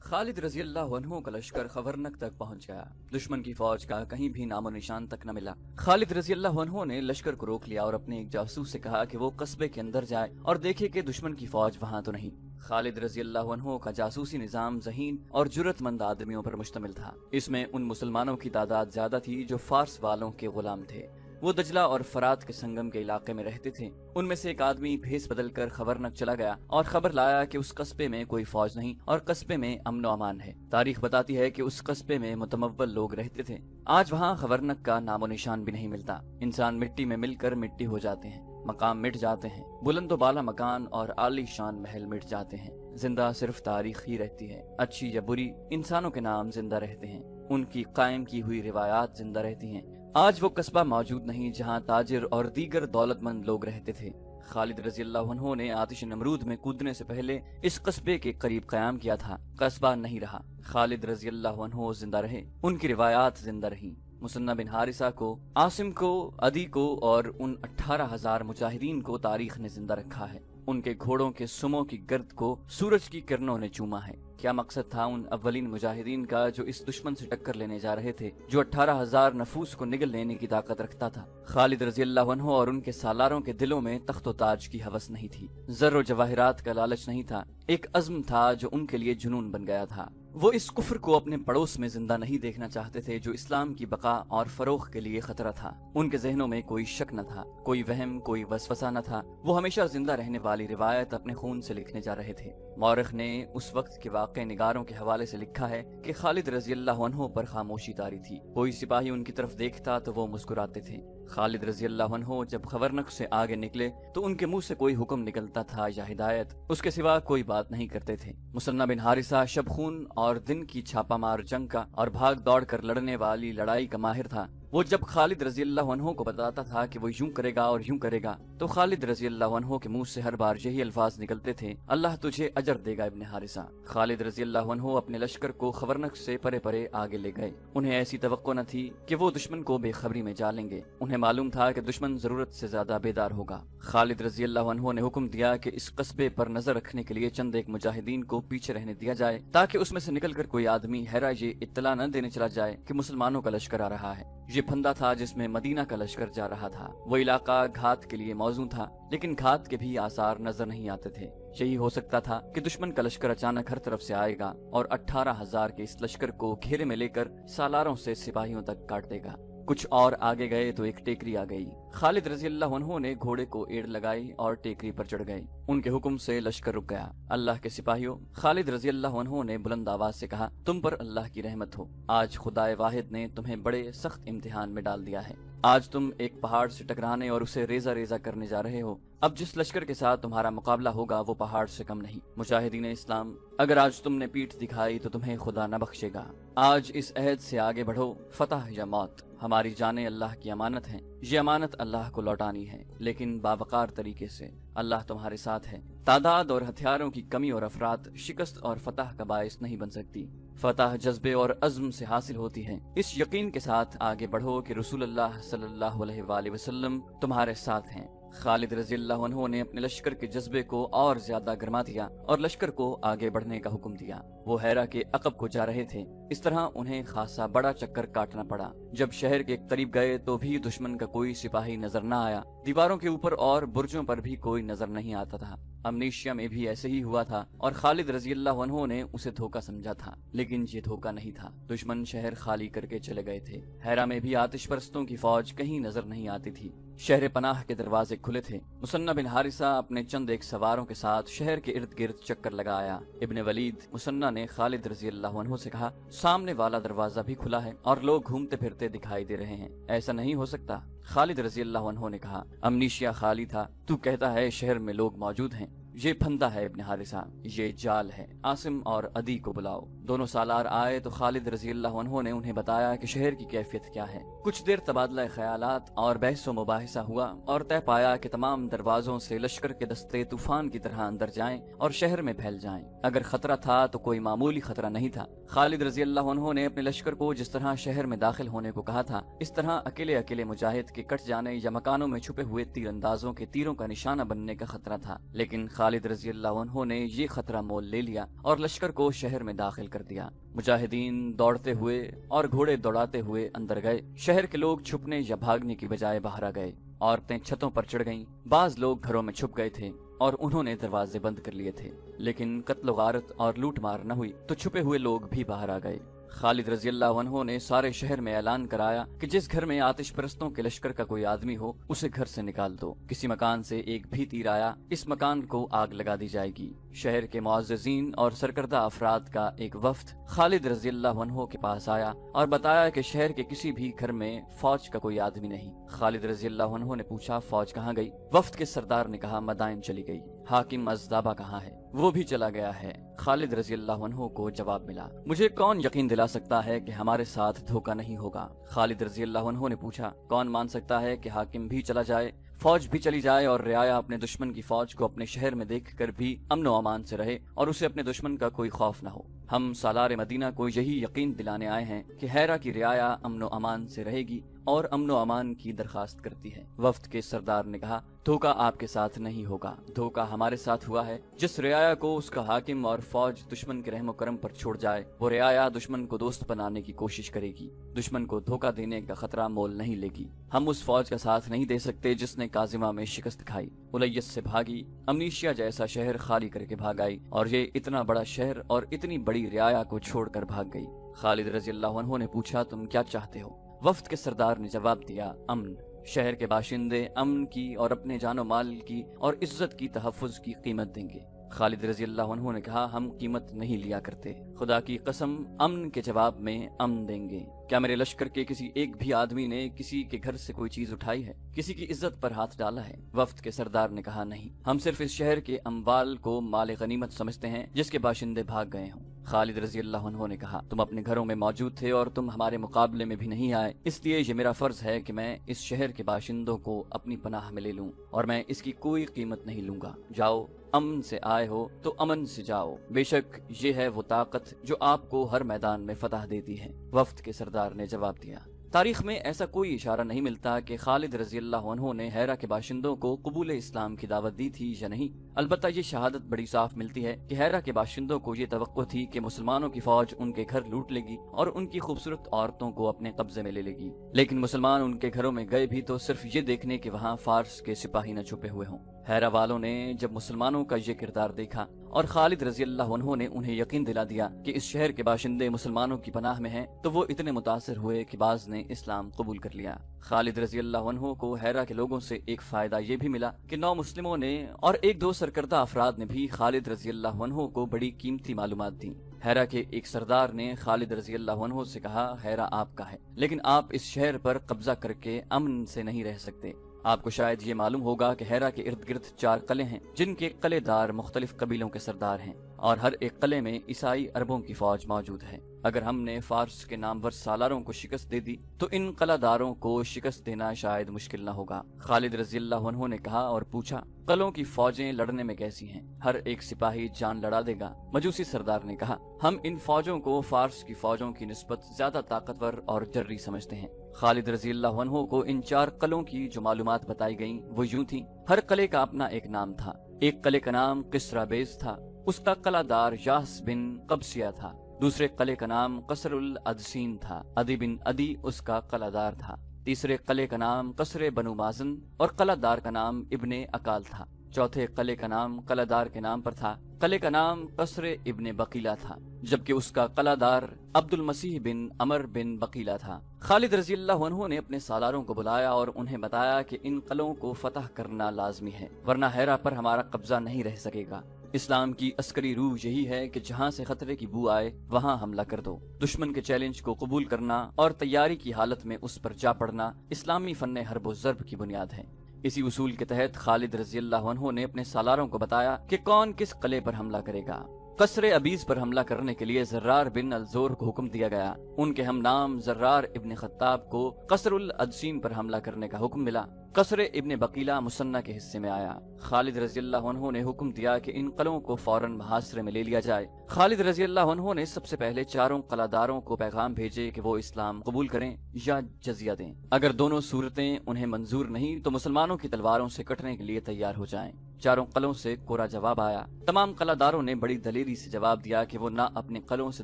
खालिद रजी अल्लाह अन्हु का लश्कर खबरनक तक पहुंच गया। दुश्मन की फौज का कहीं भी नामो निशान तक न मिला। खालिद रजी अल्लाह अन्हु ने लश्कर को रोक लिया और अपने एक जासूस से कहा कि वो कस्बे के अंदर जाए और देखे कि दुश्मन की फौज वहां तो नहीं। खालिद रजी अल्लाह अन्हु का जासूसी निजाम ज़हीन और जुर्रतमंद आदमियों पर मुश्तमिल था। इसमें उन मुसलमानों की तादाद ज्यादा थी जो फारस वालों के गुलाम थे। वो दजला और फरात के संगम के इलाके में रहते थे। उनमें से एक आदमी भेस बदल कर खबरनक चला गया और खबर लाया कि उस कस्बे में कोई फौज नहीं और कस्बे में अमन अमान है। तारीख बताती है कि उस कस्बे में मुतमव्वल लोग रहते थे। आज वहाँ खबरनक का नामो निशान भी नहीं मिलता। इंसान मिट्टी में मिलकर मिट्टी हो जाते हैं, मकाम मिट जाते हैं, बुलंदो बाला मकान और आलीशान महल मिट जाते हैं। जिंदा सिर्फ तारीख ही रहती है। अच्छी या बुरी इंसानों के नाम जिंदा रहते हैं, उनकी कायम की हुई रिवायात जिंदा रहती हैं। आज वो कस्बा मौजूद नहीं जहाँ ताजिर और दीगर दौलतमंद लोग रहते थे। खालिद रजी अल्लाह अन्हु ने आतिश नमरूद में कूदने से पहले इस कस्बे के करीब कयाम किया था। कस्बा नहीं रहा। खालिद रजी अल्लाह अन्हु जिंदा रहे, उनकी रिवायात जिंदा रही। मुसन्ना बिन हारिसा को, आसिम को, अदी को और उन 18,000 मुजाहिदीन को तारीख ने जिंदा रखा है। उनके घोड़ों के सुमों की गर्द को सूरज की किरणों ने चूमा है। क्या मकसद था उन अव्वलीन मुजाहिदीन का जो इस दुश्मन से टक्कर लेने जा रहे थे, जो 18,000 नफूस को निगल लेने की ताकत रखता था। खालिद रजी अल्लाह अन्हु और उनके सालारों के दिलों में तख्तो ताज की हवस नहीं थी, ज़र्र जवाहिरात का लालच नहीं था। एक अज़्म था जो उनके लिए जुनून बन गया था। वो इस कुफ्र को अपने पड़ोस में जिंदा नहीं देखना चाहते थे जो इस्लाम की बका और फरोख के लिए खतरा था। उनके जहनों में कोई शक न था, कोई वहम, कोई वसवसा न था। वो हमेशा जिंदा रहने वाली रिवायत अपने खून से लिखने जा रहे थे। मौरख ने उस वक्त के वाक़े निगारों के हवाले से लिखा है कि खालिद रजी अल्लाह अन्हु पर खामोशी तारी थी। कोई सिपाही उनकी तरफ देखता तो वो मुस्कुराते थे। खालिद रजी अल्लाह अन्हु जब खबरनक से आगे निकले तो उनके मुंह से कोई हुक्म निकलता था या हिदायत, उसके सिवा कोई बात नहीं करते थे। मुसन्ना बिन हारिसा शबखून और दिन की छापामार जंग का और भाग दौड़ कर लड़ने वाली लड़ाई का माहिर था। वो जब खालिद रजी अल्लाह अन्हु को बताता था कि वो यूं करेगा और यूं करेगा, तो खालिद रजी अल्लाह अन्हु के मुंह से हर बार यही अल्फाज निकलते थे, अल्लाह तुझे अजर देगा इब्ने हारिसा। खालिद रजी अल्लाह अन्हु अपने लश्कर को खबरनक से परे परे आगे ले गए। उन्हें ऐसी तवक्को न थी कि वो दुश्मन को बेखबरी में जा लेंगे। उन्हें मालूम था कि दुश्मन जरूरत से ज्यादा बेदार होगा। खालिद रजी अल्लाह अन्हु ने हुक्म दिया कि इस कस्बे पर नजर रखने के लिए चंद एक मुजाहिदीन को पीछे रहने दिया जाए, ताकि उसमें से निकलकर कोई आदमी हैरा ये इत्तला न देने चला जाए कि मुसलमानों का लश्कर आ रहा है। ये फंदा था जिसमें मदीना का लश्कर जा रहा था। वो इलाका घात के लिए मौजूद था, लेकिन घात के भी आसार नजर नहीं आते थे। यही हो सकता था कि दुश्मन का लश्कर अचानक हर तरफ से आएगा और 18,000 के इस लश्कर को घेरे में लेकर सालारों से सिपाहियों तक काट देगा। कुछ और आगे गए तो एक टेकरी आ गई। खालिद रजी अल्लाह अन्हु ने घोड़े को एड़ लगाई और टेकरी पर चढ़ गए। उनके हुक्म से लश्कर रुक गया। अल्लाह के सिपाहियों, खालिद रजी अल्लाह अन्हु ने बुलंद आवाज से कहा, तुम पर अल्लाह की रहमत हो। आज खुदाए वाहिद ने तुम्हें बड़े सख्त इम्तिहान में डाल दिया है। आज तुम एक पहाड़ से टकराने और उसे रेजा रेजा करने जा रहे हो। अब जिस लश्कर के साथ तुम्हारा मुकाबला होगा वो पहाड़ से कम नहीं। मुजाहिदीन इस्लाम, अगर आज तुमने पीठ दिखाई तो तुम्हें खुदा न बख्शेगा। आज इस अहद से आगे बढ़ो, फतह या मौत। हमारी जानें अल्लाह की अमानत हैं। ये अमानत अल्लाह को लौटानी है, लेकिन बावकार तरीके से। अल्लाह तुम्हारे साथ है। तादाद और हथियारों की कमी और अफरात शिकस्त और फतह का बायस नहीं बन सकती। फतह जज्बे और अज़्म से हासिल होती है। इस यकीन के साथ आगे बढ़ो कि रसूलुल्लाह सल्लल्लाहु अलैहि वसल्लम तुम्हारे साथ हैं। खालिद रजी अल्लाह अन्हु ने अपने लश्कर के जज्बे को और ज्यादा गर्मा दिया और लश्कर को आगे बढ़ने का हुक्म दिया। वो हैरा के अकब को जा रहे थे। इस तरह उन्हें खासा बड़ा चक्कर काटना पड़ा। जब शहर के करीब गए तो भी दुश्मन का कोई सिपाही नजर न आया। दीवारों के ऊपर और बुर्जों पर भी कोई नजर नहीं आता था। अमनीशिया में भी ऐसे ही हुआ था और खालिद रजी अल्लाह अन्हु ने उसे धोखा समझा था, लेकिन ये धोखा नहीं था। दुश्मन शहर खाली करके चले गए थे। हैरा में भी आतिश परस्तों की फौज कहीं नजर नहीं आती थी। शहर पनाह के दरवाजे खुले थे। मुसन्ना बिन हारिसा अपने चंद एक सवारों के साथ शहर के इर्द गिर्द चक्कर लगाया। इब्ने वलीद, मुसन्ना ने खालिद रजी अल्लाह अन्हु से कहा, सामने वाला दरवाजा भी खुला है और लोग घूमते फिरते दिखाई दे रहे हैं, ऐसा नहीं हो सकता। खालिद रजी अल्लाह अन्हु ने कहा, अमनीशिया खाली था, तू कहता है शहर में लोग मौजूद हैं। ये फंदा है इब्ने हारिसा, ये जाल है। आसिम और अदी को बुलाओ। दोनों सालार आए तो खालिद रजी अल्लाह अन्हु ने उन्हें बताया कि शहर की कैफियत क्या है। कुछ देर तबादला ख्यालात और बहस मुबाहिसा हुआ और तय पाया कि तमाम दरवाजों से लश्कर के दस्ते तूफान की तरह अंदर जाएं और शहर में फैल जाएं। अगर खतरा था तो कोई मामूली खतरा नहीं था। खालिद रजी अल्लाह अन्हु ने अपने लश्कर को जिस तरह शहर में दाखिल होने को कहा था, इस तरह अकेले अकेले मुजाहिद के कट जाने या मकानों में छुपे हुए तीरंदाजों के तीरों का निशाना बनने का खतरा था। लेकिन خالد رضی اللہ عنہ نے یہ خطرہ مول لے لیا اور لشکر کو شہر میں داخل کر دیا۔ مجاہدین دوڑتے ہوئے اور گھوڑے دوڑاتے ہوئے اندر گئے۔ شہر کے لوگ چھپنے یا بھاگنے کی بجائے باہر آ گئے۔ عورتیں چھتوں پر چڑھ گئیں، بعض لوگ گھروں میں چھپ گئے تھے اور انہوں نے دروازے بند کر لیے تھے، لیکن قتل و غارت اور لوٹ مار نہ ہوئی تو چھپے ہوئے لوگ بھی باہر آ گئے۔ خالد رضی اللہ عنہ نے سارے شہر میں اعلان کرایا کہ جس گھر میں آتش پرستوں کے لشکر کا کوئی آدمی ہو اسے گھر سے نکال دو۔ کسی مکان سے ایک بھی تیر آیا اس مکان کو آگ لگا دی جائے گی۔ شہر کے معززین اور سرکردہ افراد کا ایک وفد خالد رضی اللہ عنہ کے پاس آیا اور بتایا کہ شہر کے کسی بھی گھر میں فوج کا کوئی آدمی نہیں۔ خالد رضی اللہ عنہ نے پوچھا فوج کہاں گئی؟ وفد کے سردار نے کہا مدائن چلی گئی۔ حاکم ازدابہ کہاں ہے؟ وہ بھی چلا گیا ہے۔ خالد رضی اللہ عنہ کو جواب ملا، مجھے کون یقین دلا سکتا ہے کہ ہمارے ساتھ دھوکہ نہیں ہوگا؟ خالد رضی اللہ عنہ نے پوچھا کون مان سکتا ہے کہ حاکم بھی چلا جائے، فوج بھی چلی جائے اور رعایا اپنے دشمن کی فوج کو اپنے شہر میں دیکھ کر بھی امن و امان سے رہے اور اسے اپنے دشمن کا کوئی خوف نہ ہو؟ ہم سالار مدینہ کو یہی یقین دلانے آئے ہیں کہ ہیرا کی رعایا امن و امان سے رہے گی اور امن و امان کی درخواست کرتی ہے۔ وفد کے سردار نے کہا دھوکہ آپ کے ساتھ نہیں ہوگا، دھوکہ ہمارے ساتھ ہوا ہے۔ جس رعایا کو اس کا حاکم اور فوج دشمن کے رحم و کرم پر چھوڑ جائے وہ رعایا دشمن کو دوست بنانے کی کوشش کرے گی، دشمن کو دھوکہ دینے کا خطرہ مول نہیں لے گی۔ ہم اس فوج کا ساتھ نہیں دے سکتے جس نے کاظمہ میں شکست کھائی، الیس سے بھاگی، امنیشیا جیسا شہر خالی کر کے بھاگ آئی، اور یہ اتنا بڑا شہر اور اتنی بڑی رعایا کو چھوڑ کر بھاگ گئی۔ خالد رضی اللہ عنہ نے پوچھا تم کیا چاہتے ہو؟ وفد کے سردار نے جواب دیا امن۔ شہر کے باشندے امن کی اور اپنے جان و مال کی اور عزت کی تحفظ کی قیمت دیں گے۔ خالد رضی اللہ عنہ نے کہا ہم قیمت نہیں لیا کرتے، خدا کی قسم امن کے جواب میں امن دیں گے۔ کیا میرے لشکر کے کسی ایک بھی آدمی نے کسی کے گھر سے کوئی چیز اٹھائی ہے، کسی کی عزت پر ہاتھ ڈالا ہے؟ وفد کے سردار نے کہا نہیں، ہم صرف اس شہر کے اموال کو مال غنیمت سمجھتے ہیں جس کے باشندے بھاگ گئے ہوں۔ خالد رضی اللہ عنہ نے کہا تم اپنے گھروں میں موجود تھے اور تم ہمارے مقابلے میں بھی نہیں آئے، اس لیے یہ میرا فرض ہے کہ میں اس شہر کے باشندوں کو اپنی پناہ میں لے لوں اور میں اس کی کوئی قیمت نہیں لوں گا۔ جاؤ، امن سے آئے ہو تو امن سے جاؤ، بے شک یہ ہے وہ طاقت جو آپ کو ہر میدان میں فتح دیتی ہے۔ وفد کے سردار نے جواب دیا تاریخ میں ایسا کوئی اشارہ نہیں ملتا کہ خالد رضی اللہ عنہ نے ہیرا کے باشندوں کو قبول اسلام کی دعوت دی تھی یا نہیں۔ البتہ یہ شہادت بڑی صاف ملتی ہے کہ ہیرا کے باشندوں کو یہ توقع تھی کہ مسلمانوں کی فوج ان کے گھر لوٹ لے گی اور ان کی خوبصورت عورتوں کو اپنے قبضے میں لے لے گی، لیکن مسلمان ان کے گھروں میں گئے بھی تو صرف یہ دیکھنے کہ وہاں فارس کے سپاہی نہ چھپے ہوئے ہوں۔ ہیرا والوں نے جب مسلمانوں کا یہ کردار دیکھا اور خالد رضی اللہ عنہ نے انہیں یقین دلا دیا کہ اس شہر کے باشندے مسلمانوں کی پناہ میں ہیں، تو وہ اتنے متاثر ہوئے کہ بعض نے اسلام قبول کر لیا۔ خالد رضی اللہ عنہ کو ہیرا کے لوگوں سے ایک فائدہ یہ بھی ملا کہ 9 مسلموں نے اور 1-2 سرکردہ افراد نے بھی خالد رضی اللہ عنہ کو بڑی قیمتی معلومات دیں۔ ہیرا کے ایک سردار نے خالد رضی اللہ عنہ سے کہا ہیرا آپ کا ہے، لیکن آپ اس شہر پر قبضہ کر کے امن سے نہیں رہ سکتے۔ آپ کو شاید یہ معلوم ہوگا کہ ہیرا کے ارد گرد 4 قلعے ہیں جن کے قلعے دار مختلف قبیلوں کے سردار ہیں، اور ہر ایک قلعے میں عیسائی عربوں کی فوج موجود ہے۔ اگر ہم نے فارس کے نامور سالاروں کو شکست دے دی تو ان قلعہ داروں کو شکست دینا شاید مشکل نہ ہوگا۔ خالد رضی اللہ عنہ نے کہا اور پوچھا قلعوں کی فوجیں لڑنے میں کیسی ہیں؟ ہر ایک سپاہی جان لڑا دے گا؟ مجوسی سردار نے کہا ہم ان فوجوں کو فارس کی فوجوں کی نسبت زیادہ طاقتور اور جرری سمجھتے ہیں۔ خالد رضی اللہ عنہ کو ان 4 قلعوں کی جو معلومات بتائی گئیں وہ یوں تھیں۔ ہر قلعے کا اپنا ایک نام تھا۔ ایک قلعے کا نام قصرہ بیز تھا، اس کا قلعہ دار یاس بن قبسیہ تھا۔ دوسرے قلعے کا نام قصر العدسین تھا، عدی بن عدی اس کا قلعہ دار تھا۔ تیسرے قلعے کا نام قصر بنو مازن اور قلعہ دار کا نام ابن اکال تھا۔ چوتھے قلعے کا نام قلعہ دار کے نام پر تھا، قلعے کا نام قصر ابن بقیلہ تھا، جبکہ اس کا قلعہ دار عبد المسیح بن عمر بن بقیلہ تھا۔ خالد رضی اللہ عنہ نے اپنے سالاروں کو بلایا اور انہیں بتایا کہ ان قلعوں کو فتح کرنا لازمی ہے، ورنہ ہیرا پر ہمارا قبضہ نہیں رہ سکے گا۔ اسلام کی عسکری روح یہی ہے کہ جہاں سے خطرے کی بو آئے وہاں حملہ کر دو۔ دشمن کے چیلنج کو قبول کرنا اور تیاری کی حالت میں اس پر جا پڑنا اسلامی فن حرب و ضرب کی بنیاد ہے۔ اسی اصول کے تحت خالد رضی اللہ عنہ نے اپنے سالاروں کو بتایا کہ کون کس قلعے پر حملہ کرے گا۔ قصر ابیز پر حملہ کرنے کے لیے زرار بن الزور کو حکم دیا گیا۔ ان کے ہم نام زرار ابن خطاب کو قصر العدسین پر حملہ کرنے کا حکم ملا۔ قصر ابن بقیلہ مسنہ کے حصے میں آیا۔ خالد رضی اللہ عنہ نے حکم دیا کہ ان قلعوں کو فوراً محاصرے میں لے لیا جائے۔ خالد رضی اللہ عنہ نے سب سے پہلے 4 قلعہ داروں کو پیغام بھیجے کہ وہ اسلام قبول کریں یا جزیہ دیں۔ اگر دونوں صورتیں انہیں منظور نہیں تو مسلمانوں کی تلواروں سے کٹنے کے لیے تیار ہو جائیں۔ चारों कलों से कोरा जवाब आया। तमाम कलादारों ने बड़ी दलेरी से जवाब दिया कि वो ना अपने कलों से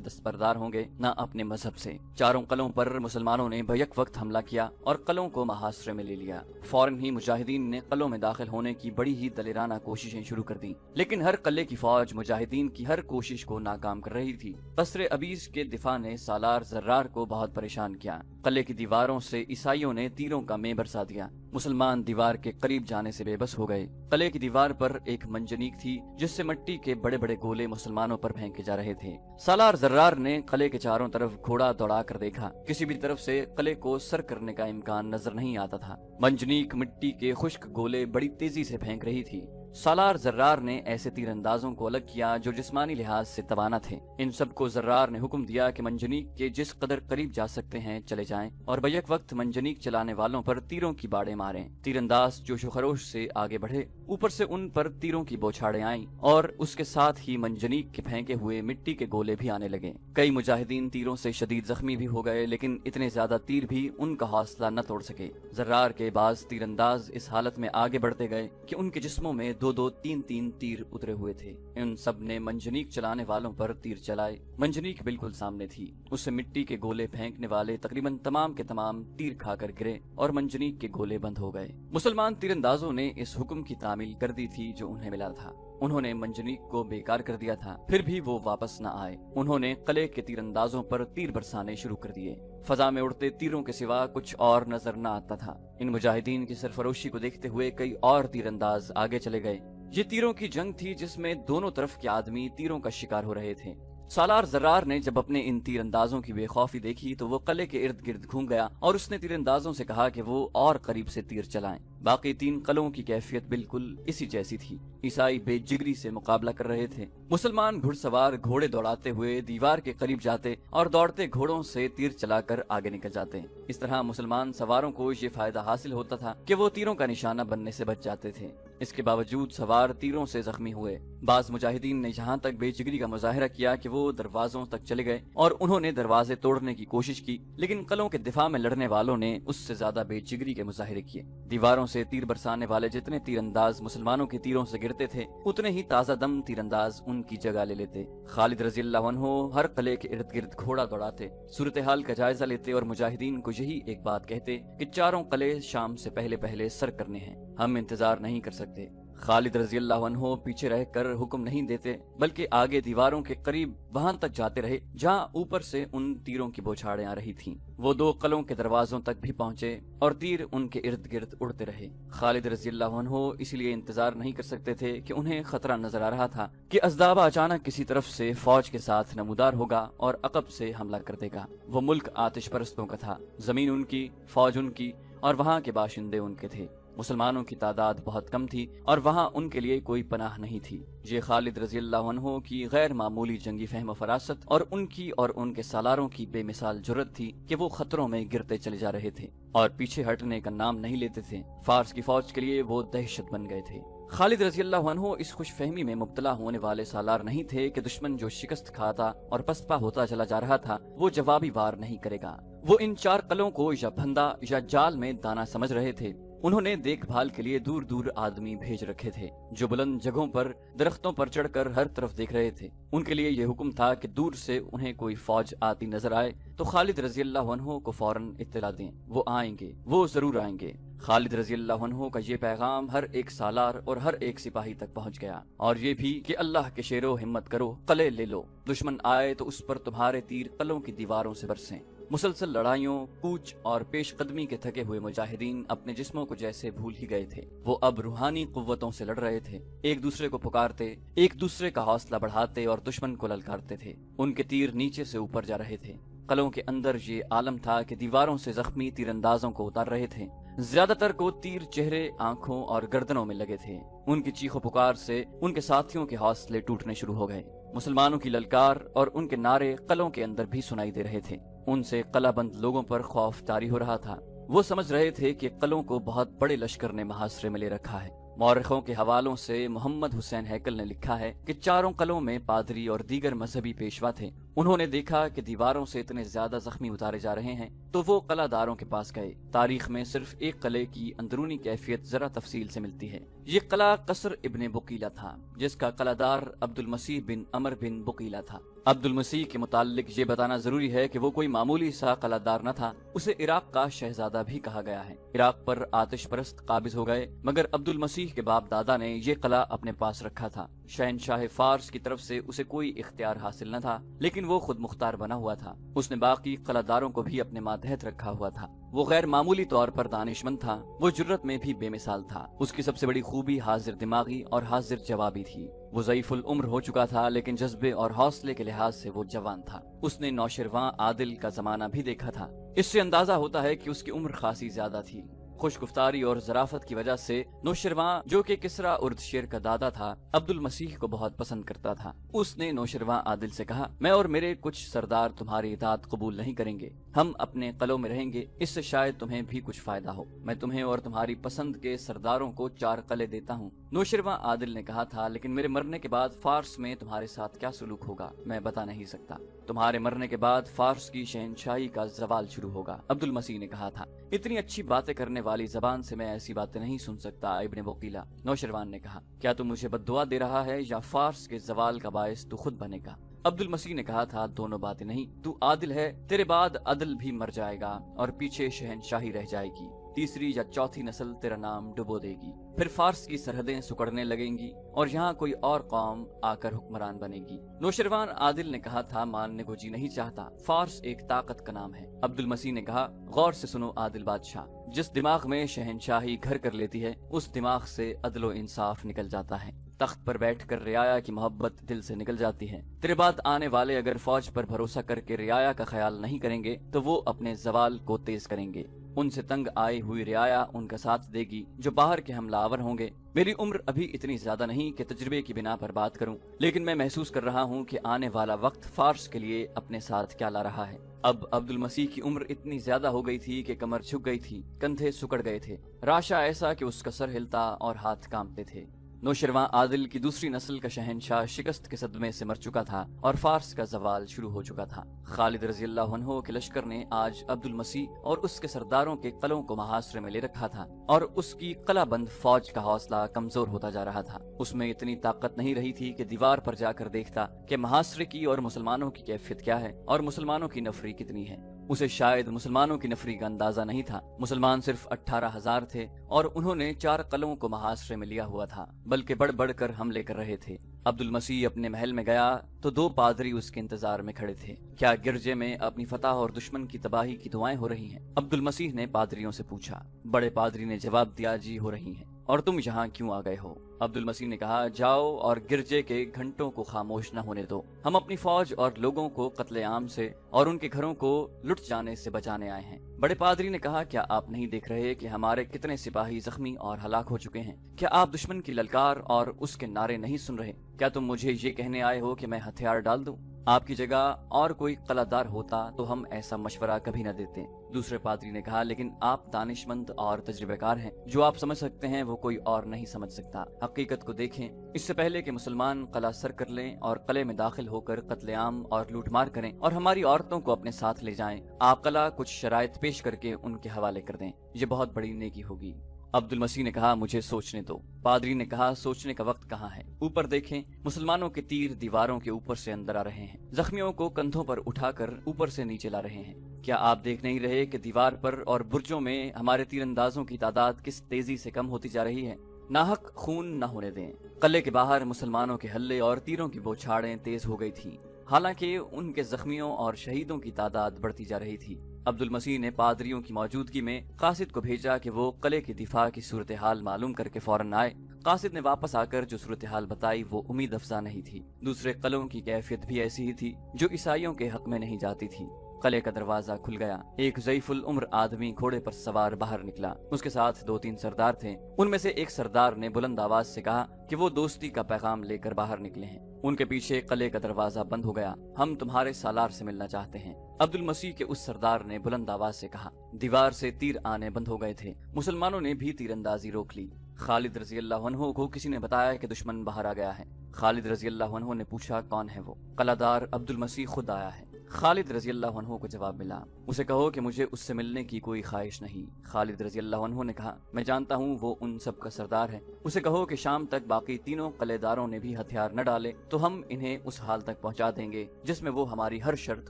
दस्तबरदार होंगे ना अपने मजहब से। चारों कलों पर मुसलमानों ने बैक वक्त हमला किया और कलों को महासरे में ले लिया। फौरन ही मुजाहिदीन ने कलों में दाखिल होने की बड़ी ही दलेराना कोशिशें शुरू कर दी, लेकिन हर कले की फौज मुजाहिदीन की हर कोशिश को नाकाम कर रही थी। कसरे अबीस के दिफा ने सालार जर्रार को बहुत परेशान किया। कले की दीवारों से ईसाइयों ने तीरों का मेंह बरसा दिया। मुसलमान दीवार के करीब जाने से बेबस हो गए। कले की दीवार पर एक मंजनीक थी जिससे मिट्टी के बड़े बड़े गोले मुसलमानों पर फेंके जा रहे थे। सालार जर्रार ने कले के चारों तरफ घोड़ा दौड़ा कर देखा, किसी भी तरफ से कले को सर करने का इम्कान नजर नहीं आता था। मंजनीक मिट्टी के खुश्क गोले बड़ी तेजी से फेंक रही थी। सालार जर्रार ने ऐसे तीरंदाजों को अलग किया जो जिस्मानी लिहाज से तवाना थे। इन सबको जर्रार ने हुक्म दिया कि मंजनीक के जिस कदर करीब जा सकते हैं चले जाएं और बैक वक्त मंजनीक चलाने वालों पर तीरों की बाड़े मारें। तीरंदाज जोशो खरोश से आगे बढ़े, ऊपर से उन पर तीरों की बौछारें आईं और उसके साथ ही मंजनीक के फेंके हुए मिट्टी के गोले भी आने लगे। कई मुजाहिदीन तीरों से शदीद जख्मी भी हो गए, लेकिन इतने ज्यादा तीर भी उनका हौसला न तोड़ सके। जर्रार के बाज तीरंदाज इस हालत में आगे बढ़ते गए कि उनके जिस्मों में दो दो तीन तीन तीर उतरे हुए थे। इन सब ने मंजनीक चलाने वालों पर तीर चलाए। मंजनीक बिल्कुल सामने थी। उससे मिट्टी के गोले फेंकने वाले तकरीबन तमाम के तमाम तीर खाकर गिरे और मंजनीक के गोले बंद हो गए। मुसलमान तीरंदाजों ने इस हुक्म की तामील कर दी थी जो उन्हें मिला था। उन्होंने मंजनीक को बेकार कर दिया था, फिर भी वो वापस न आए। उन्होंने कले के तीरंदाजों पर तीर बरसाने शुरू कर दिए। फजा में उड़ते तीरों के सिवा कुछ और नजर न आता था। इन मुजाहिदीन की सरफरोशी को देखते हुए कई और तीरंदाज आगे चले गए। ये तीरों की जंग थी जिसमें दोनों तरफ के आदमी तीरों का शिकार हो रहे थे। सालार जर्रार ने जब अपने इन तीरंदाजों की बेखौफी देखी तो वो कले के इर्द गिर्द घूम गया और उसने तीरंदाजों से कहा कि वो और करीब से तीर चलाएं। बाकी तीन कलों की कैफियत बिल्कुल इसी जैसी थी। ईसाई बेजिगरी से मुकाबला कर रहे थे। मुसलमान घुड़सवार घोड़े दौड़ाते हुए दीवार के करीब जाते और दौड़ते घोड़ों से तीर चलाकर आगे निकल जाते। इस तरह मुसलमान सवारों को ये फायदा हासिल होता था कि वो तीरों का निशाना बनने से बच जाते थे। इसके बावजूद सवार तीरों से जख्मी हुए। बाज मुजाहिदीन ने यहाँ तक बेजिगरी का मुजाहिरा किया कि वो दरवाजों तक चले गए और उन्होंने दरवाजे तोड़ने की कोशिश की, लेकिन कलों के दिफा में लड़ने वालों ने उससे ज्यादा बेजिगरी के मुजाहिरे किए। दीवारों से तीर बरसाने वाले जितने तीरंदाज मुसलमानों के तीरों से गिरते थे, उतने ही ताजा दम तीरंदाज उनकी जगह ले लेते। खालिद रज़ी अल्लाह अन्हु हर कले के इर्द गिर्द घोड़ा दौड़ाते, सूरत हाल का जायजा लेते और मुजाहिदीन को यही एक बात कहते कि चारों कले शाम से पहले पहले सर करने हैं, हम इंतजार नहीं कर सकते। खालिद रज़ी अल्लाह अन्हु पीछे रहकर हुक्म नहीं देते, बल्कि आगे दीवारों के करीब वहां तक जाते रहे जहां ऊपर से उन तीरों की बौछारें आ रही थीं। वो दो कलों के दरवाजों तक भी पहुंचे और तीर उनके इर्द गिर्द उड़ते रहे। खालिद रज़ी अल्लाह अन्हु इसलिए इंतजार नहीं कर सकते थे कि उन्हें खतरा नजर आ रहा था कि अज़दाबा अचानक किसी तरफ से फौज के साथ नमूदार होगा और अकब से हमला कर देगा। वो मुल्क आतिश परस्तों का था, जमीन उनकी, फौज उनकी और वहाँ के बाशिंदे उनके थे। मुसलमानों की तादाद बहुत कम थी और वहाँ उनके लिए कोई पनाह नहीं थी। ये खालिद रज़ी अल्लाह अन्हु की गैर मामूली जंगी फहम फरासत और उनकी और उनके सालारों की बेमिसाल जुर्रत थी कि वो खतरों में गिरते चले जा रहे थे और पीछे हटने का नाम नहीं लेते थे। फारस की फौज के लिए वो दहशत बन गए थे। खालिद रज़ी अल्लाह अन्हु इस खुशफहमी में मुब्तला होने वाले सालार नहीं थे कि दुश्मन जो शिकस्त खाता और पसपा होता चला जा रहा था वो जवाबी वार नहीं करेगा। वो इन चार कलों को या फंदा या जाल में दाना समझ रहे थे। उन्होंने देखभाल के लिए दूर दूर आदमी भेज रखे थे जो बुलंद जगहों पर दरख्तों पर चढ़कर हर तरफ देख रहे थे। उनके लिए यह हुक्म था कि दूर से उन्हें कोई फौज आती नजर आए तो खालिद रज़ी अल्लाह अन्हु को फौरन इत्तला दें, वो आएंगे, वो जरूर आएंगे। खालिद रज़ी अल्लाह अन्हु का ये पैगाम हर एक सालार और हर एक सिपाही तक पहुंच गया और ये भी कि अल्लाह के शेरो हिम्मत करो, कले ले लो, दुश्मन आए तो उस पर तुम्हारे तीर कलों की दीवारों से बरसें। मुसलसल लड़ाइयों, कूच और पेशकदमी के थके हुए मुजाहिदीन अपने जिस्मों को जैसे भूल ही गए थे। वो अब रूहानी कुव्वतों से लड़ रहे थे, एक दूसरे को पुकारते, एक दूसरे का हौसला बढ़ाते और दुश्मन को ललकारते थे। उनके तीर नीचे से ऊपर जा रहे थे। कलों के अंदर ये आलम था कि दीवारों से जख्मी तीरंदाजों को उतार रहे थे। ज्यादातर को तीर चेहरे, आंखों और गर्दनों में लगे थे। उनकी चीखों पुकार से उनके साथियों के हौसले टूटने शुरू हो गए। मुसलमानों की ललकार और उनके नारे कलों के अंदर भी सुनाई दे रहे थे। उनसे कलाबंद लोगों पर खौफ तारी हो रहा था। वो समझ रहे थे कि कलों को बहुत बड़े लश्कर ने मुहासरे में ले रखा है। मौरखों के हवालों से मोहम्मद हुसैन हैकल ने लिखा है कि चारों कलों में पादरी और दीगर मजहबी पेशवा थे। انہوں نے دیکھا کہ دیواروں سے اتنے زیادہ زخمی اتارے جا رہے ہیں تو وہ قلعہ داروں کے پاس گئے۔ تاریخ میں صرف ایک قلعے کی اندرونی کیفیت ذرا تفصیل سے ملتی ہے۔ یہ قلعہ قصر ابن بقیلہ تھا، جس کا قلعہ دار عبد المسیح بن عمر بن بقیلہ تھا۔ عبد المسیح کے متعلق یہ بتانا ضروری ہے کہ وہ کوئی معمولی سا قلعہ دار نہ تھا، اسے عراق کا شہزادہ بھی کہا گیا ہے۔ عراق پر آتش پرست قابض ہو گئے، مگر عبد المسیح کے باپ دادا نے یہ قلعہ اپنے پاس رکھا تھا۔ شہنشاہ فارس کی طرف سے اسے کوئی اختیار حاصل نہ تھا، لیکن وہ خود مختار بنا ہوا تھا۔ اس نے باقی قلعہ داروں کو بھی اپنے ماتحت رکھا ہوا تھا۔ وہ غیر معمولی طور پر دانشمند تھا، وہ جرت میں بھی بے مثال تھا۔ اس کی سب سے بڑی خوبی حاضر دماغی اور حاضر جوابی تھی۔ وہ ضعیف العمر ہو چکا تھا، لیکن جذبے اور حوصلے کے لحاظ سے وہ جوان تھا۔ اس نے نوشرواں عادل کا زمانہ بھی دیکھا تھا۔ اس سے اندازہ ہوتا ہے کہ اس کی عمر خاصی زیادہ تھی۔ خوش گفتاری اور ظرافت کی وجہ سے نوشرواں، جو کہ کسرا اردشیر کا دادا تھا، عبد المسیح کو بہت پسند کرتا تھا۔ اس نے نوشرواں عادل سے کہا، میں اور میرے کچھ سردار تمہاری اطاعت قبول نہیں کریں گے، ہم اپنے قلعوں میں رہیں گے، اس سے شاید تمہیں بھی کچھ فائدہ ہو۔ میں تمہیں اور تمہاری پسند کے سرداروں کو 4 قلعے دیتا ہوں۔ نوشرواں عادل نے کہا تھا، لیکن میرے مرنے کے بعد فارس میں تمہارے ساتھ کیا سلوک ہوگا میں بتا نہیں سکتا۔ تمہارے مرنے کے بعد فارس کی شہنشاہی کا زوال شروع ہوگا، عبد المسیح نے کہا تھا۔ اتنی اچھی باتیں کرنے والی زبان سے میں ایسی باتیں نہیں سن سکتا ابن بقیلہ، نوشروان نے کہا۔ کیا تم مجھے بد دعا دے رہا ہے یا فارس کے زوال کا باعث تو خود بنے گا؟ عبد المسیح نے کہا تھا، دونوں باتیں نہیں، تو عادل ہے، تیرے بعد عدل بھی مر جائے گا اور پیچھے شہنشاہی رہ جائے گی، تیسری یا چوتھی نسل تیرا نام ڈبو دے گی، پھر فارس کی سرحدیں سکڑنے لگیں گی اور یہاں کوئی اور قوم آ کر حکمران بنے گی۔ نوشروان عادل نے کہا تھا، ماننے کو جی نہیں چاہتا، فارس ایک طاقت کا نام ہے۔ عبد المسیح نے کہا، غور سے سنو عادل بادشاہ، جس دماغ میں شہنشاہی گھر کر لیتی ہے اس دماغ سے عدل و انصاف نکل جاتا ہے، تخت پر بیٹھ کر رعایا کی محبت دل سے نکل جاتی ہے۔ تیرے بعد آنے والے اگر فوج پر بھروسہ کر کے رعایا کا خیال نہیں کریں گے تو وہ اپنے زوال کو تیز کریں گے۔ ان سے تنگ آئی ہوئی رعایا ان کا ساتھ دے گی جو باہر کے حملہ آور ہوں گے۔ میری عمر ابھی اتنی زیادہ نہیں کہ تجربے کی بنا پر بات کروں، لیکن میں محسوس کر رہا ہوں کہ آنے والا وقت فارس کے لیے اپنے ساتھ کیا لا رہا ہے۔ اب عبد المسیح کی عمر اتنی زیادہ ہو گئی تھی کہ کمر جھک گئی تھی، کندھے سکڑ گئے تھے، راشا ایسا کہ اس کا سر ہلتا اور ہاتھ کانپتے تھے۔ نوشرواں عادل کی دوسری نسل کا شہنشاہ شکست کے صدمے سے مر چکا تھا اور فارس کا زوال شروع ہو چکا تھا۔ خالد رضی اللہ عنہ کے لشکر نے آج عبد المسیح اور اس کے سرداروں کے قلعوں کو محاصرے میں لے رکھا تھا اور اس کی قلعہ بند فوج کا حوصلہ کمزور ہوتا جا رہا تھا۔ اس میں اتنی طاقت نہیں رہی تھی کہ دیوار پر جا کر دیکھتا کہ محاصرے کی اور مسلمانوں کی کیفیت کیا ہے اور مسلمانوں کی نفری کتنی ہے۔ اسے شاید مسلمانوں کی نفری کا اندازہ نہیں تھا۔ مسلمان صرف 18,000 تھے اور انہوں نے 4 قلعوں کو محاصرے میں لیا ہوا تھا، بلکہ بڑھ بڑھ کر حملے کر رہے تھے۔ عبد المسیح اپنے محل میں گیا تو 2 پادری اس کے انتظار میں کھڑے تھے۔ کیا گرجے میں اپنی فتح اور دشمن کی تباہی کی دعائیں ہو رہی ہیں؟ عبد المسیح نے پادریوں سے پوچھا۔ بڑے پادری نے جواب دیا، جی ہو رہی ہیں۔ اور تم یہاں کیوں آ گئے ہو؟ عبد المسیح نے کہا، جاؤ اور گرجے کے گھنٹوں کو خاموش نہ ہونے دو، ہم اپنی فوج اور لوگوں کو قتل عام سے اور ان کے گھروں کو لٹ جانے سے بچانے آئے ہیں۔ بڑے پادری نے کہا، کیا آپ نہیں دیکھ رہے کہ ہمارے کتنے سپاہی زخمی اور ہلاک ہو چکے ہیں؟ کیا آپ دشمن کی للکار اور اس کے نعرے نہیں سن رہے؟ کیا تم مجھے یہ کہنے آئے ہو کہ میں ہتھیار ڈال دوں؟ آپ کی جگہ اور کوئی قلعہ دار ہوتا تو ہم ایسا مشورہ کبھی نہ دیتے۔ دوسرے پادری نے کہا، لیکن آپ دانشمند اور تجربہ کار ہیں، جو آپ سمجھ سکتے ہیں وہ کوئی اور نہیں سمجھ سکتا۔ حقیقت کو دیکھیں، اس سے پہلے کہ مسلمان قلعہ سر کر لیں اور قلعے میں داخل ہو کر قتل عام اور لوٹ مار کریں اور ہماری عورتوں کو اپنے ساتھ لے جائیں، آپ قلعہ کچھ شرائط پیش کر کے ان کے حوالے کر دیں، یہ بہت بڑی نیکی ہوگی۔ عبد المسیح نے کہا، مجھے سوچنے دو۔ پادری نے کہا، سوچنے کا وقت کہاں ہے؟ اوپر دیکھیں، مسلمانوں کے تیر دیواروں کے اوپر سے اندر آ رہے ہیں، زخمیوں کو کندھوں پر اٹھا کر اوپر سے نیچے لا رہے ہیں۔ کیا آپ دیکھ نہیں رہے کہ دیوار پر اور برجوں میں ہمارے تیر اندازوں کی تعداد کس تیزی سے کم ہوتی جا رہی ہے؟ ناحق خون نہ ہونے دیں۔ قلعے کے باہر مسلمانوں کے حلے اور تیروں کی بوچھاڑیں تیز ہو گئی تھیں، حالانکہ ان کے زخمیوں اور شہیدوں کی تعداد بڑھتی جا رہی تھی۔ عبد المسیح نے پادریوں کی موجودگی میں قاصد کو بھیجا کہ وہ قلعے کی دفاع کی صورتحال معلوم کر کے فوراً آئے۔ قاصد نے واپس آ کر جو صورتحال بتائی وہ امید افزا نہیں تھی۔ دوسرے قلعوں کی کیفیت بھی ایسی ہی تھی جو عیسائیوں کے حق میں نہیں جاتی تھی۔ قلعے کا دروازہ کھل گیا، ایک ضعیف العمر آدمی گھوڑے پر سوار باہر نکلا، اس کے ساتھ 2-3 سردار تھے۔ ان میں سے ایک سردار نے بلند آواز سے کہا کہ وہ دوستی کا پیغام لے کر باہر نکلے ہیں۔ ان کے پیچھے قلعے کا دروازہ بند ہو گیا، ہم تمہارے سالار سے ملنا چاہتے ہیں۔ عبد المسیح کے اس سردار نے بلند آواز سے کہا۔ دیوار سے تیر آنے بند ہو گئے تھے، مسلمانوں نے بھی تیر اندازی روک لی۔ खालिद रजी अल्लाह अन्हु को किसी ने बताया कि दुश्मन बाहर आ गया है। खालिद रजी अल्लाह अन्हु ने पूछा कौन है वो? कलादार अब्दुल मसीह खुद आया है। खालिद रजी अल्लाह अन्हु को जवाब मिला, उसे कहो कि मुझे उससे मिलने की कोई ख्वाहिश नहीं। खालिद रजी अल्लाह अन्हु ने कहा, मैं जानता हूँ वो उन सब का सरदार है। उसे कहो कि शाम तक बाकी तीनों कलेदारों ने भी हथियार न डाले तो हम इन्हें उस हाल तक पहुँचा देंगे जिसमें वो हमारी हर शर्त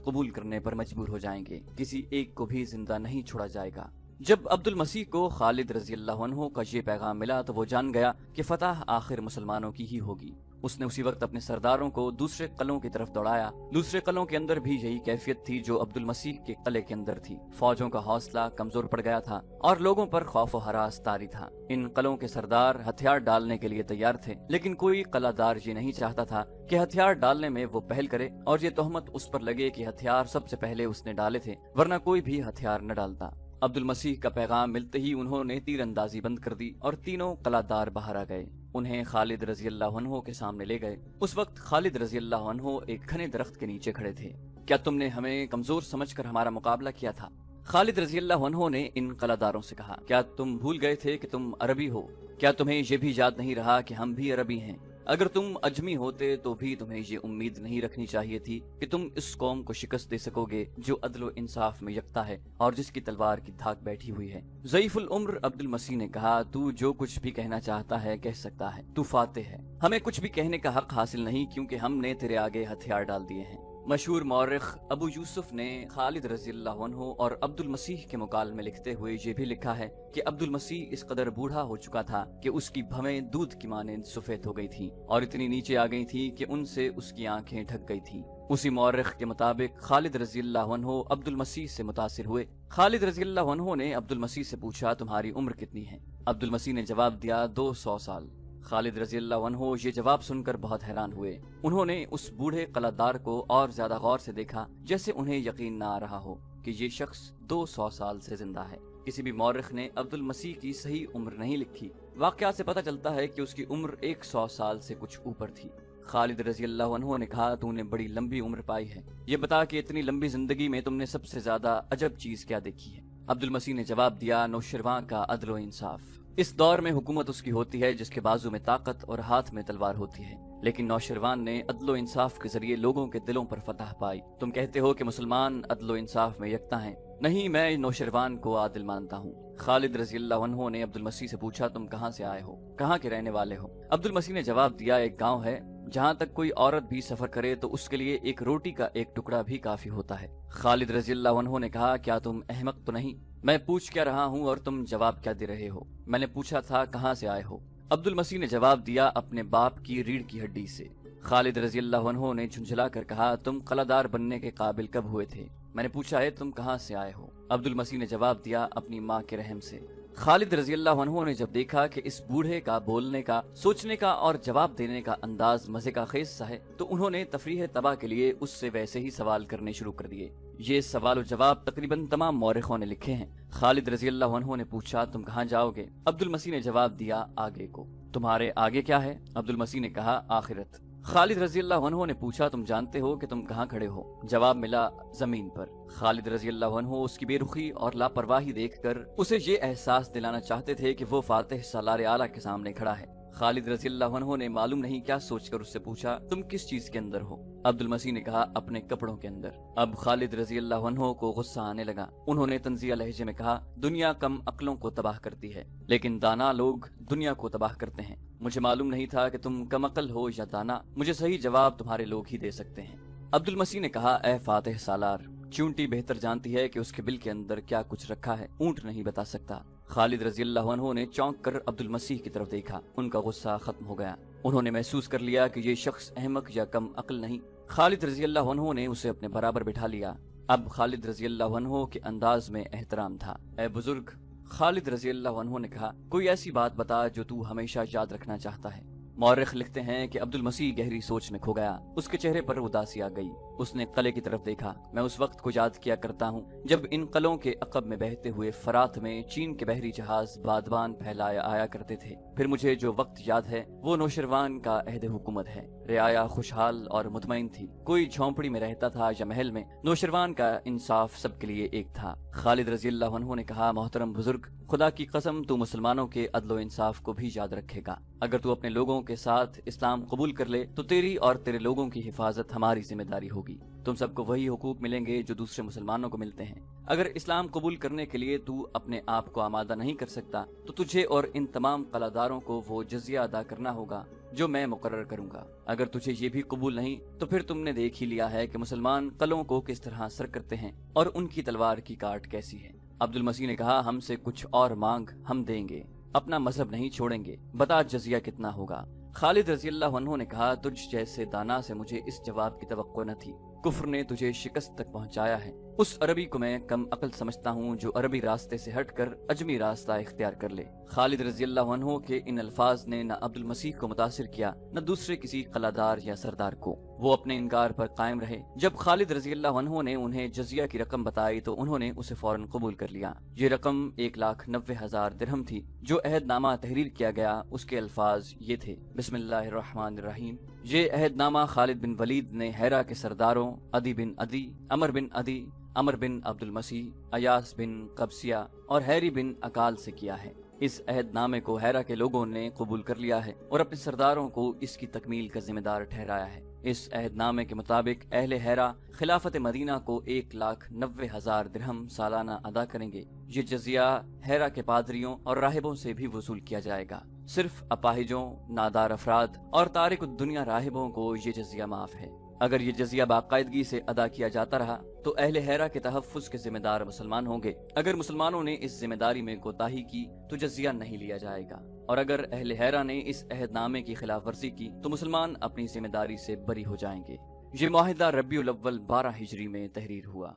कबूल करने पर मजबूर हो जाएंगे। किसी एक को भी जिंदा नहीं छोड़ा जाएगा। जब अब्दुल मसीह को खालिद रजी अल्लाह अन्हु का ये पैगाम मिला तो वो जान गया कि फतह आखिर मुसलमानों की ही होगी। उसने उसी वक्त अपने सरदारों को दूसरे कलों की तरफ दौड़ाया। दूसरे कलों के अंदर भी यही कैफियत थी जो अब्दुल मसीह के कले के अंदर थी। फौजों का हौसला कमजोर पड़ गया था और लोगों पर खौफ और हरास तारी था। इन कलों के सरदार हथियार डालने के लिए तैयार थे, लेकिन कोई कलादार ये नहीं चाहता था कि हथियार डालने में वो पहल करे और ये तोहमत उस पर लगे कि हथियार सबसे पहले उसने डाले थे, वरना कोई भी हथियार न डालता। अब्दुल मसीह का पैगाम मिलते ही उन्होंने तीरंदाजी बंद कर दी और तीनों कलादार बाहर आ गए। उन्हें खालिद रजी अल्लाह अन्हु के सामने ले गए। उस वक्त खालिद रजी अल्लाह अन्हु एक घने दरख्त के नीचे खड़े थे। क्या तुमने हमें कमजोर समझकर हमारा मुकाबला किया था? खालिद रजी अल्लाह अन्हु ने इन कलादारों से कहा, क्या तुम भूल गए थे कि तुम अरबी हो? क्या तुम्हें ये भी याद नहीं रहा कि हम भी अरबी हैं? अगर तुम अजमी होते तो भी तुम्हें ये उम्मीद नहीं रखनी चाहिए थी कि तुम इस कौम को शिकस्त दे सकोगे जो अदल व इंसाफ में यकता है और जिसकी तलवार की धाक बैठी हुई है। ज़ईफुल उम्र अब्दुल मसीह ने कहा, तू जो कुछ भी कहना चाहता है कह सकता है, तू फातेह है। हमें कुछ भी कहने का हक हासिल नहीं क्योंकि हमने तेरे आगे हथियार डाल दिए हैं। मशहूर मौरिख अबू यूसुफ ने खालिद रजी अल्लाह अन्हु और अब्दुल मसीह के मुकाल में लिखते हुए ये भी लिखा है कि अब्दुल मसीह इस कदर बूढ़ा हो चुका था कि उसकी भवें दूध की मानेंद सफेद हो गई थी और इतनी नीचे आ गई थी कि उनसे उसकी आंखें ढक गई थी। उसी मौरिख के मुताबिक खालिद रजी अल्लाह अन्हु अब्दुल मसीह से मुतासिर हुए। खालिद रजी अल्लाह अन्हु ने अब्दुल मसीह से पूछा, तुम्हारी उम्र कितनी है? अब्दुल मसीह ने जवाब दिया, 200 साल। खालिद रजी अल्लाह अन्हु ये जवाब सुनकर बहुत हैरान हुए। उन्होंने उस बूढ़े कलादार को और ज्यादा गौर से देखा, जैसे उन्हें यकीन न आ रहा हो कि ये शख्स 200 साल से जिंदा है। किसी भी मौरिख ने अब्दुल मसीह की सही उम्र नहीं लिखी। वाकयात से पता चलता है कि उसकी उम्र 100 साल से कुछ ऊपर थी। खालिद रजी अल्लाह अन्हु ने कहा, तूने बड़ी लंबी उम्र पाई है, ये बता कि इतनी लंबी जिंदगी में तुमने सबसे ज्यादा अजब चीज क्या देखी है? अब्दुल मसीह ने जवाब दिया, नौशरवां का अदल व इंसाफ। इस दौर में हुकूमत उसकी होती है जिसके बाजू में ताकत और हाथ में तलवार होती है, लेकिन नौशरवान ने अदलो इंसाफ के जरिए लोगों के दिलों पर फतह पाई। तुम कहते हो कि मुसलमान अदलो इंसाफ में यकता हैं। नहीं, मैं नौशरवान को आदिल मानता हूँ। खालिद रजी अल्लाह अन्हु ने अब्दुल मसीह से पूछा, तुम कहाँ से आए हो, कहाँ के रहने वाले हो? अब्दुल मसीह ने जवाब दिया, एक गाँव है जहाँ तक कोई औरत भी सफर करे तो उसके लिए एक रोटी का एक टुकड़ा भी काफी होता है। खालिद रजी अल्लाह अन्हु ने कहा, क्या तुम अहमक तो नहीं? मैं पूछ क्या रहा हूँ और तुम जवाब क्या दे रहे हो? मैंने पूछा था कहाँ से आए हो। अब्दुल मसीह ने जवाब दिया, अपने बाप की रीढ़ की हड्डी से। खालिद रजी अल्लाह अन्हु ने झुंझला कर कहा, तुम कलादार बनने के काबिल कब हुए थे? मैंने पूछा है तुम कहाँ से आए हो? अब्दुल मसीह ने जवाब दिया, अपनी माँ के रहम से। खालिद रजी अल्लाह अन्हु ने जब देखा कि इस बूढ़े का बोलने का, सोचने का और जवाब देने का अंदाज मजे का खेज सा है, तो उन्होंने तफरीह तबा के लिए उससे वैसे ही सवाल करने शुरू कर दिए। ये सवाल और जवाब तकरीबन तमाम मौरिखों ने लिखे हैं। खालिद रजी अल्लाह अन्हु ने पूछा, तुम कहाँ जाओगे? अब्दुल मसीह ने जवाब दिया, आगे को। तुम्हारे आगे क्या है? अब्दुल मसीह ने कहा, आखिरत। खालिद रजी अल्लाह अन्हु ने पूछा, तुम जानते हो कि तुम कहाँ खड़े हो? जवाब मिला, जमीन पर। खालिद रजी अल्लाह अन्हु उसकी बेरुखी और लापरवाही देखकर उसे ये एहसास दिलाना चाहते थे कि वो फातिह सालार आला के सामने खड़ा है। खालिद रजी अल्लाह अन्हु ने मालूम नहीं क्या सोचकर उससे पूछा, तुम किस चीज के अंदर हो? अब्दुल मसीह ने कहा, अपने कपड़ों के अंदर। अब खालिद रजी अल्लाह अन्हु को गुस्सा आने लगा। उन्होंने तंजिया लहजे में कहा, दुनिया कम अक्लों को तबाह करती है, लेकिन दाना लोग दुनिया को तबाह करते हैं। मुझे मालूम नहीं था कि तुम कम अक्ल हो या दाना। मुझे सही जवाब तुम्हारे लोग ही दे सकते हैं। अब्दुल मसीह ने कहा, ए फातिह सालार, चूंटी बेहतर जानती है कि उसके बिल के अंदर क्या कुछ रखा है, ऊंट नहीं बता सकता। खालिद रजी अल्लाह अन्हु ने चौंक कर अब्दुल मसीह की तरफ देखा। उनका गुस्सा खत्म हो गया। उन्होंने महसूस कर लिया कि ये शख्स अहमक या कम अक्ल नहीं। खालिद रजी अल्लाह अन्हु ने उसे अपने बराबर बिठा लिया। अब खालिद रजी अल्लाह अन्हु के अंदाज में एहतराम था। ए बुजुर्ग, खालिद रजी अल्लाह अन्हु ने कहा, कोई ऐसी बात बता जो तू हमेशा याद रखना चाहता है। مورخ لکھتے ہیں کہ عبد المسیح گہری سوچ میں کھو گیا، اس کے چہرے پر اداسی آ گئی۔ اس نے قلعے کی طرف دیکھا۔ میں اس وقت کو یاد کیا کرتا ہوں جب ان قلعوں کے عقب میں بہتے ہوئے فرات میں چین کے بحری جہاز بادبان پھیلائے آیا کرتے تھے۔ پھر مجھے جو وقت یاد ہے وہ نوشروان کا عہد حکومت ہے۔ رعایا خوشحال اور مطمئن تھی، کوئی جھونپڑی میں رہتا تھا یا محل میں، نوشروان کا انصاف سب کے لیے ایک تھا۔ خالد رضی اللہ عنہ نے کہا، محترم بزرگ، خدا کی قسم تو مسلمانوں کے عدل و انصاف کو بھی یاد رکھے گا۔ اگر تو اپنے لوگوں کے ساتھ اسلام قبول کر لے تو تیری اور تیرے لوگوں کی حفاظت ہماری ذمہ داری ہوگی۔ تم سب کو وہی حقوق ملیں گے جو دوسرے مسلمانوں کو ملتے ہیں۔ اگر اسلام قبول کرنے کے لیے تو اپنے آپ کو آمادہ نہیں کر سکتا تو تجھے اور ان تمام قلعہ داروں کو وہ جزیہ ادا کرنا ہوگا جو میں مقرر کروں گا۔ اگر تجھے یہ بھی قبول نہیں تو پھر تم نے دیکھ ہی لیا ہے کہ مسلمان قلعوں کو کس طرح سر کرتے ہیں اور ان کی تلوار کی کاٹ کیسی ہے۔ عبد المسیح نے کہا، ہم سے کچھ اور مانگ، ہم دیں گے، اپنا مذہب نہیں چھوڑیں گے، بتا جزیہ کتنا ہوگا۔ خالد رضی اللہ عنہ نے کہا، تجھ جیسے دانا سے مجھے اس جواب کی توقع نہ تھی۔ کفر نے تجھے شکست تک پہنچایا ہے۔ اس عربی کو میں کم عقل سمجھتا ہوں جو عربی راستے سے ہٹ کر اجمی راستہ اختیار کر لے۔ خالد رضی اللہ عنہ کے ان الفاظ نے نہ عبد المسیح کو متاثر کیا نہ دوسرے کسی قلعہ دار یا سردار کو۔ وہ اپنے انکار پر قائم رہے۔ جب خالد رضی اللہ عنہ نے انہیں جزیہ کی رقم بتائی تو انہوں نے اسے فوراً قبول کر لیا۔ یہ رقم 1,90,000 درہم تھی۔ جو عہد نامہ تحریر کیا گیا اس کے الفاظ یہ تھے، بسم اللہ الرحمن الرحیم۔ یہ عہد نامہ خالد بن ولید نے ہیرا کے سرداروں عدی بن عدی، عمر بن عدی، عمر بن عبد المسیح، ایاس بن قبسیہ اور ہیری بن اکال سے کیا ہے۔ اس عہد نامے کو ہیرا کے لوگوں نے قبول کر لیا ہے اور اپنے سرداروں کو اس کی تکمیل کا ذمہ دار ٹھہرایا ہے۔ اس عہد نامے کے مطابق اہل ہیرا خلافت مدینہ کو 1,90,000 درہم سالانہ ادا کریں گے۔ یہ جزیہ ہیرا کے پادریوں اور راہبوں سے بھی وصول کیا جائے گا۔ صرف اپاہجوں، نادار افراد اور تارک الدنیا راہبوں کو یہ جزیہ معاف ہے۔ اگر یہ جزیہ باقاعدگی سے ادا کیا جاتا رہا تو اہل ہیرا کے تحفظ کے ذمہ دار مسلمان ہوں گے۔ اگر مسلمانوں نے اس ذمہ داری میں کوتاہی کی تو جزیہ نہیں لیا جائے گا، اور اگر اہل ہیرا نے اس عہد نامے کی خلاف ورزی کی تو مسلمان اپنی ذمہ داری سے بری ہو جائیں گے۔ یہ معاہدہ ربیع الاول 12 ہجری میں تحریر ہوا۔